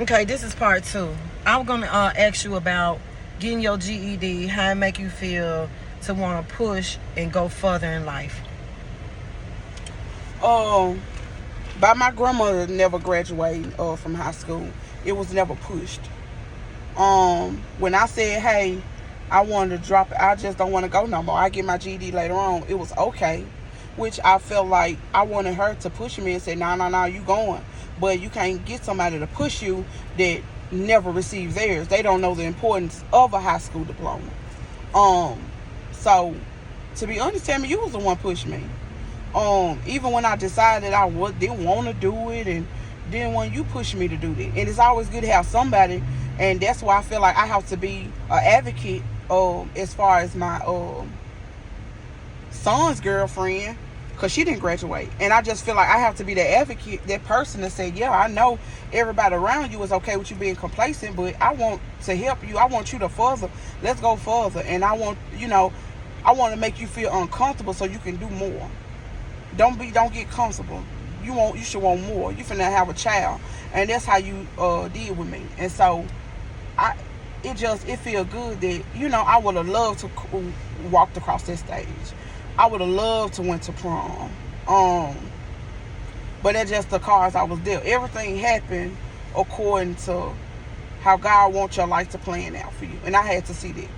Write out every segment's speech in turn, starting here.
Okay, this is part two. I'm gonna ask you about getting your GED, how it make you feel to want to push and go further in life. Um, by my grandmother never graduating from high school. It was never pushed. When I said, hey, I wanted to drop it, I just don't want to go no more. I get my GED later on. It was okay, which I felt like I wanted her to push me and say, no, no, no, you going. But you can't get somebody to push you that never received theirs. They don't know the importance of a high school diploma. Um, so to be honest, Tammy, you was the one pushing me. Even when I decided didn't want to do it, and didn't want you pushing me to do that. And it's always good to have somebody, and that's why I feel like I have to be an advocate as far as my son's girlfriend, because she didn't graduate. And I just feel like I have to be the advocate, that person that said, yeah, I know everybody around you is okay with you being complacent, but I want to help you. I want you to further. Let's go further. And I want to make you feel uncomfortable so you can do more. Don't get comfortable. You should want more. You finna have a child, and that's how you deal with me. And so, it feel good that I would have loved to walked across that stage. I would have loved to went to prom. But that's just the cards I was dealt. Everything happened according to how God wants your life to plan out for you, and I had to see that.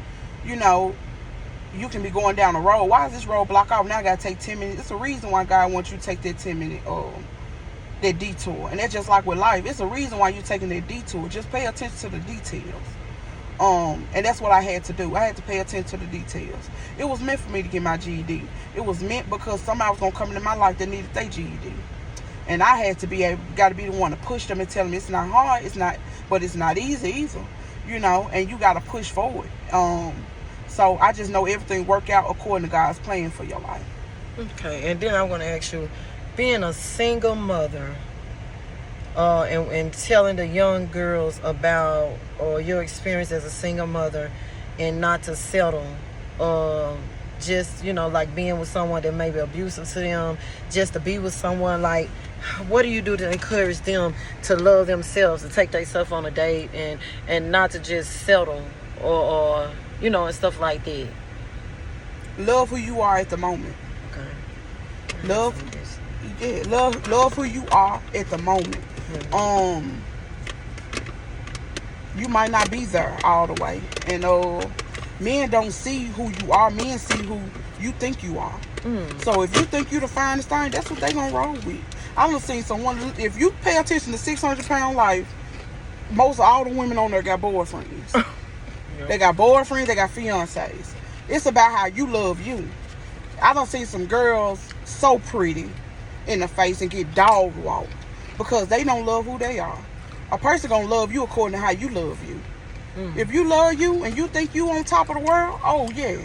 You can be going down the road. Why is this road blocked off? Now I gotta take 10 minutes. It's a reason why God wants you to take that 10-minute that detour. And that's just like with life. It's a reason why you're taking that detour. Just pay attention to the details. And that's what I had to do. I had to pay attention to the details. It was meant for me to get my GED. It was meant because somebody was gonna come into my life that needed their GED. And I had to got to be the one to push them and tell them it's not hard, but it's not easy either. And you gotta push forward. So I just know everything work out according to God's plan for your life. Okay, and then I'm going to ask you, being a single mother, and telling the young girls about your experience as a single mother, and not to settle, just like being with someone that may be abusive to them, just to be with someone. Like, what do you do to encourage them to love themselves, to take themselves on a date, and not to just settle or and stuff like that? Love who you are at the moment. Okay. Love who you are at the moment. Mm-hmm. You might not be there all the way, and men don't see who you are. Men see who you think you are. So if you think you the finest thing, that's what they gonna roll with. I'm gonna see someone. If you pay attention to 600-pound life, most all the women on there got boyfriends. They got boyfriends, they got fiancés. It's about how you love you. I don't see some girls so pretty in the face and get dog walked because they don't love who they are. A person gonna love you according to how you love you. If you love you and you think you on top of the world, oh yeah,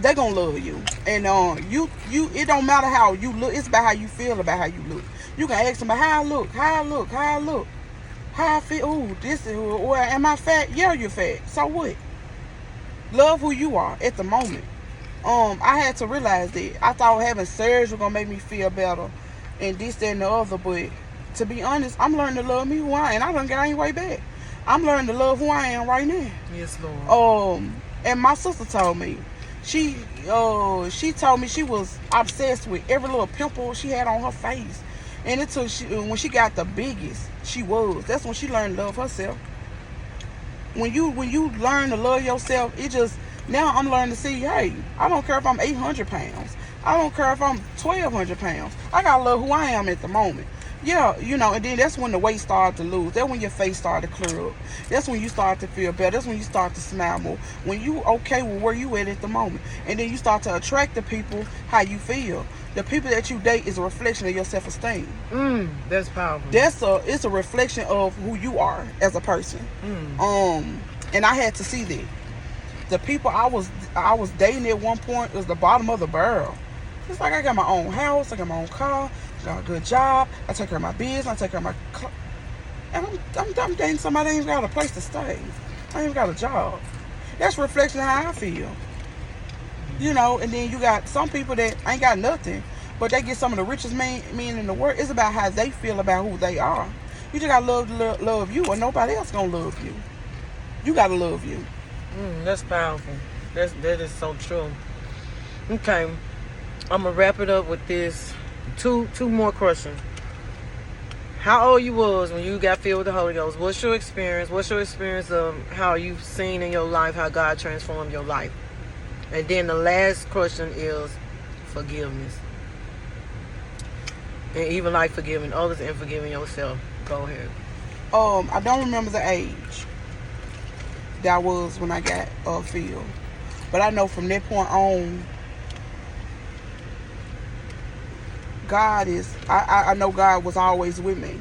they gonna love you. And you it don't matter how you look. It's about how you feel about how you look. You can ask them how I look, how I feel. Ooh, this is, well, am I fat? Yeah, you're fat. So what? Love who you are at the moment. I had to realize that. I thought having surgery was gonna make me feel better, and this, that, and the other. But to be honest, I'm learning to love me who I am. I done gained way back. I'm learning to love who I am right now. Yes, Lord. And my sister told me, she told me she was obsessed with every little pimple she had on her face. And it took when she got the biggest, that's when she learned to love herself. When you learn to love yourself, now I'm learning to see, hey, I don't care if I'm 800 pounds. I don't care if I'm 1,200 pounds. I gotta love who I am at the moment. Yeah, and then that's when the weight started to lose. That's when your face started to clear up. That's when you start to feel better. That's when you start to smile more. When you okay with where you at the moment. And then you start to attract the people how you feel. The people that you date is a reflection of your self-esteem. That's powerful. It's a reflection of who you are as a person. And I had to see that. The people I was dating at one point was the bottom of the barrel. It's like I got my own house, I got my own car, I got a good job, I take care of my business, I take care of my and I'm dating somebody that ain't got a place to stay. I ain't got a job. That's a reflection of how I feel. And then you got some people that ain't got nothing, but they get some of the richest men in the world. It's about how they feel about who they are. You just gotta love you, or nobody else gonna love you. You gotta love you. That's powerful. That is so true. Okay, I'm gonna wrap it up with this. Two more questions. How old you was when you got filled with the Holy Ghost? What's your experience? What's your experience of how you've seen in your life how God transformed your life? And then the last question is forgiveness. And even like forgiving others and forgiving yourself. Go ahead. I don't remember the age that was when I got filled, but I know from that point on, I know God was always with me.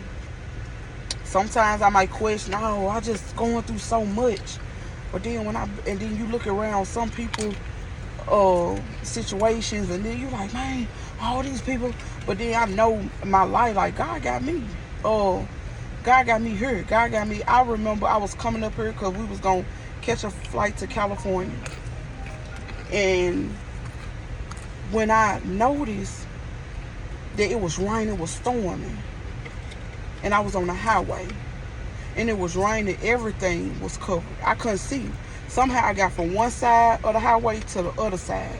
Sometimes I might question, oh, I just going through so much. But then then you look around some people situations, and then you like, man, all these people. But then I know in my life, like, God got me. God got me here. God got me. I remember I was coming up here because we was going to catch a flight to California. And when I noticed that it was raining, it was storming, and I was on the highway, and it was raining, everything was covered. I couldn't see. Somehow I got from one side of the highway to the other side,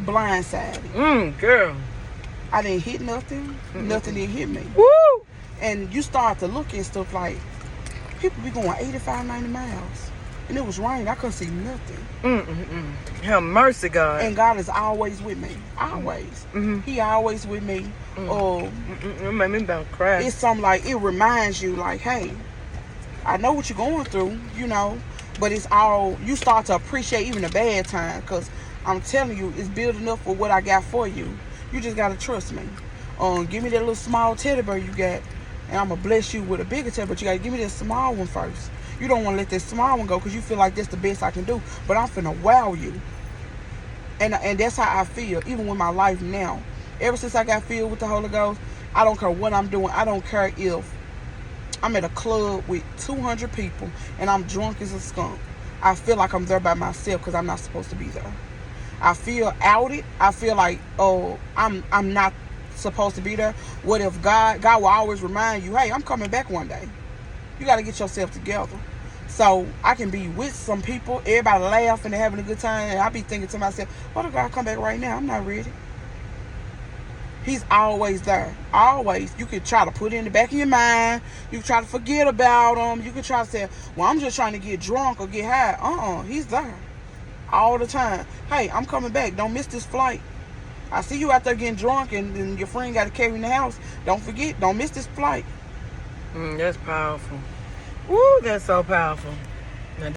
blindsided. Girl. I didn't hit nothing. Nothing didn't hit me. Woo! And you start to look at stuff like, people be going 85, 90 miles. And it was raining. I couldn't see nothing. Have mercy, God. And God is always with me. Always. He always with me. It made me about to cry. It's something like, it reminds you, like, hey, I know what you're going through, you know. But it's all, you start to appreciate even the bad time. Because I'm telling you, it's building up for what I got for you. You just got to trust me. Give me that little small teddy bear you got, and I'm going to bless you with a bigger teddy bear. But you got to give me that small one first. You don't want to let that small one go because you feel like that's the best I can do. But I'm finna wow you. And that's how I feel, even with my life now. Ever since I got filled with the Holy Ghost, I don't care what I'm doing. I don't care if I'm at a club with 200 people and I'm drunk as a skunk. I feel like I'm there by myself because I'm not supposed to be there. I feel outed. I feel like, oh, I'm not supposed to be there. What if God will always remind you, hey, I'm coming back one day. You got to get yourself together. So I can be with some people, everybody laughing and having a good time, and I be thinking to myself, what if God come back right now? I'm not ready. He's always there. Always. You can try to put it in the back of your mind. You can try to forget about him. You can try to say, well, I'm just trying to get drunk or get high. He's there. All the time. Hey, I'm coming back. Don't miss this flight. I see you out there getting drunk and your friend got to carry in the house. Don't forget. Don't miss this flight. That's powerful. Woo, that's so powerful.